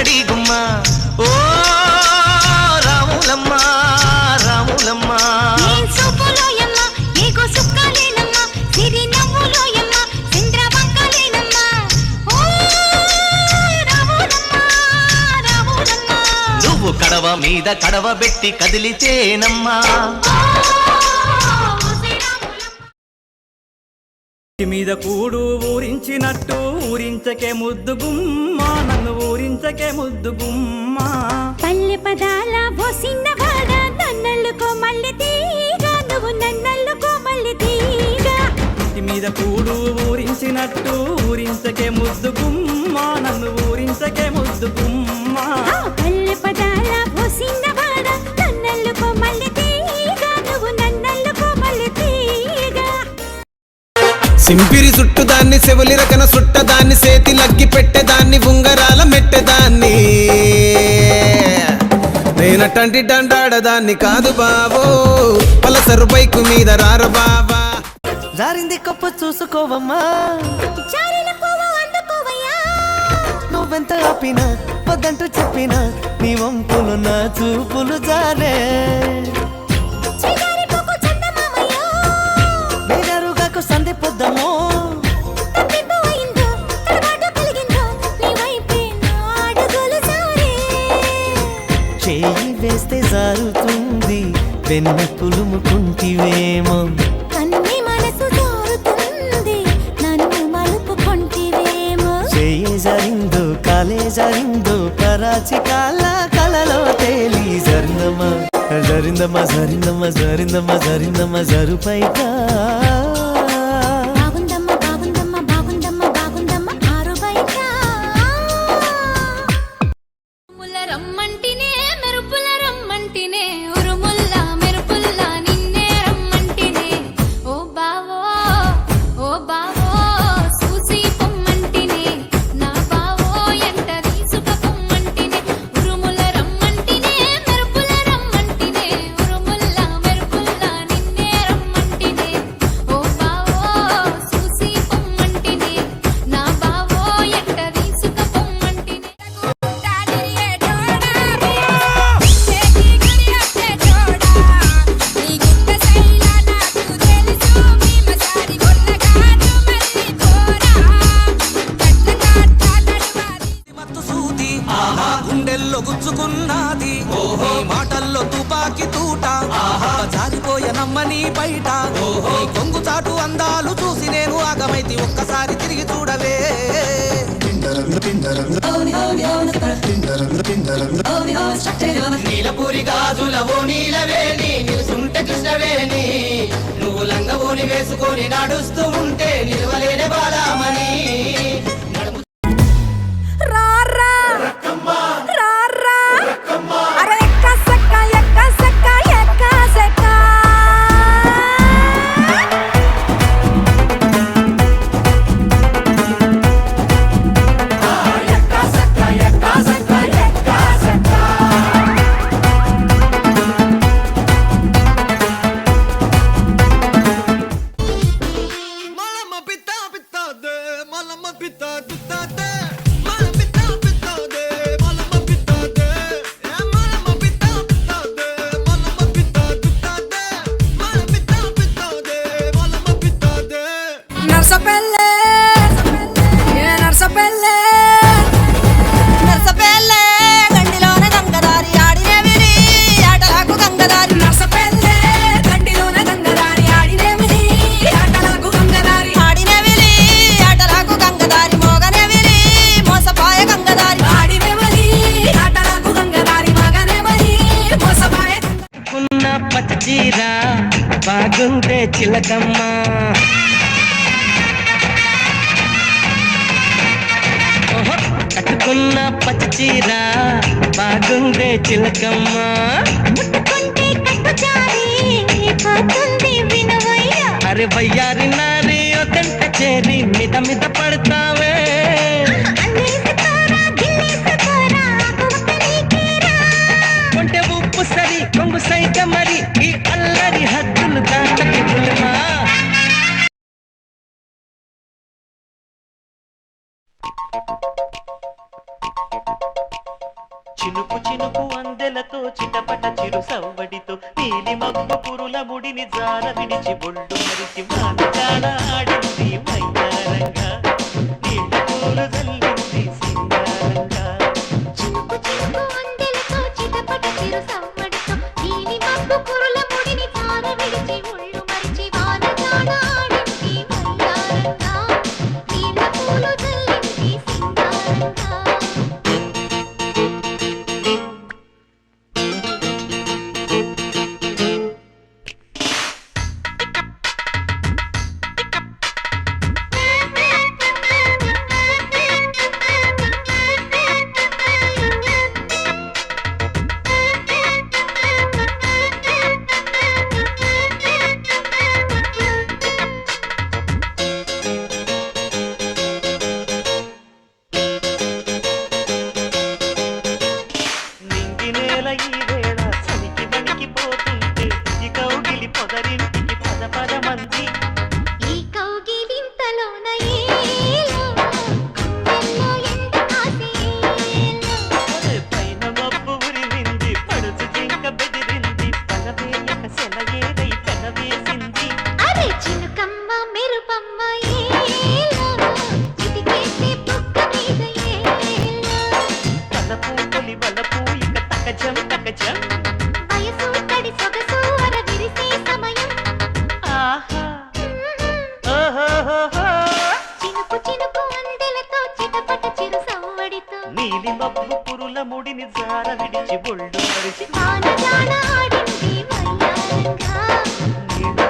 గుమ్మడి గుమ్మ ఓ రాములమ్మ రాములమ్మ నువ్వు కడవ మీద కడవ పెట్టి కదిలితేనమ్మా మీద కూడు ఊరించినట్టు ఊరించకే ముద్దు గుమ్మ నన్ను ఊరించకే ముద్దు గుమ్మ పల్లె పదాల బోసిన్నవాడ నన్నల్లుకో మల్లె తీగ నువ్వు నన్నల్లుకో మల్లె తీగ మీద కూడు ఊరించినట్టు ఊరించకే ముద్దు గుమ్మ నన్ను ఊరించకే ముద్దు గుమ్మ పల్లె పదాల బోసిన్నవాడ నన్నల్లుకో మల్లె తీగ నువ్వు నన్నల్లుకో మల్లె తీగ సింపిరి చుట్టుదాన్ని సెవులి రకన సుట్టదాన్ని సేతి లగ్గి పెట్టేదాన్ని ఉంగరాల మెట్టేదాన్ని నేనటంటి డండాడదాన్ని కాదు బావో పలసరు బైకు మీద రార బావా జారింది కప్పు చూసుకోవమ్మా నువ్వెంత ఆపినా వద్దంటూ చెప్పినా నీ వంపులు నా చూపులు జారే సంధి పొద్దమో చేయి వేస్తే జారుతుంది వెన్ను పులుముకుంటివేమో కన్ని మనసు జారుతుంది నన్ను మలుపుకుంటివేమో చేయి జరిందో కాలే జరిందో కరాచి కాల కలలో తేలి జరిందమ్మా జరిందమ్మా జరిందమ్మా జరిందమ్మా జరిందమ్మా జరుపైకా గుచ్చుకున్నది మాటల్లో తుపాకి తూట జారిపోయనమ్మని బయట కొంగు చాటు అందాలు చూసి నేను ఆగమైతి ఒక్కసారి తిరిగి చూడవే నీలపూరి గాజులవో నీలవేణి నిలుసుంటే కృష్ణవేణి నువ్వు లంగవోని వేసుకొని నడుస్తూ ఉంటే నిలవలేని బాలామణి చీరా బాగుందే చిలకమ్మ కట్టుకున్న పచ్చ చీర బాగుందే చిలకమ్మ అరే వయ్యారి నారి ఒకంట చేరి మిద మిద పడతావే కొంటే ఉప్పు సరి కొంగు సైత మరి ఈ అల్లరి హద్దులు దాటకి బుల్మా చినుకు చినుకు అందెలతో చిటపట చిరు సవ్వడితో నీలి మబ్బు పురుల ముడిని జార విడిచి బొళ్ళు మరిచి వానగాడ ఆడింది మయ్యారంగా నీళ్ళ పూలు జల్లింది సింగారంగా చినుకు చినుకు అందెలతో చిటపట చిరు సవ్వడితో నీలి మబ్బు కురుల ముడిని తార విడిచి ఒళ్ళు మరిచి వానగాడ ఆడింది మయ్యారంగా నీళ్ళ పూలు జల్లింది సింగారంగా నింగి నేల ఈ వేళ చలికి వణికిపోతుంటే ఈ కౌగిలి పొదరింటికి పద పద మంది ఈ కౌగిలింతలోన ఏలో గుండెల్లో ఎండ కాసేలో పైన మబ్బు ఉరిమింది పడుచు జింక బెదిరింది పగవేయక సెలయేరై పెనవేసింది అరే చినుకమ్మ మెరుపమ్మ ఏలో చిటికేసే బుక్క మీద ఏలో తలపు తొలి వలపు ఇక తకజం తకజం వయసు తడి సొగసు అర విరిసే సమయం ఆహా ఓహోహోహో చినుకు చినుకు అందెలతో చిటపట చిరు సవ్వడితో నీలి మబ్బు పురుల ముడిని జార విడిచి బొళ్ళు మరిచి వానజాడ ఆడింది మయ్యారంగా నీళ్ళ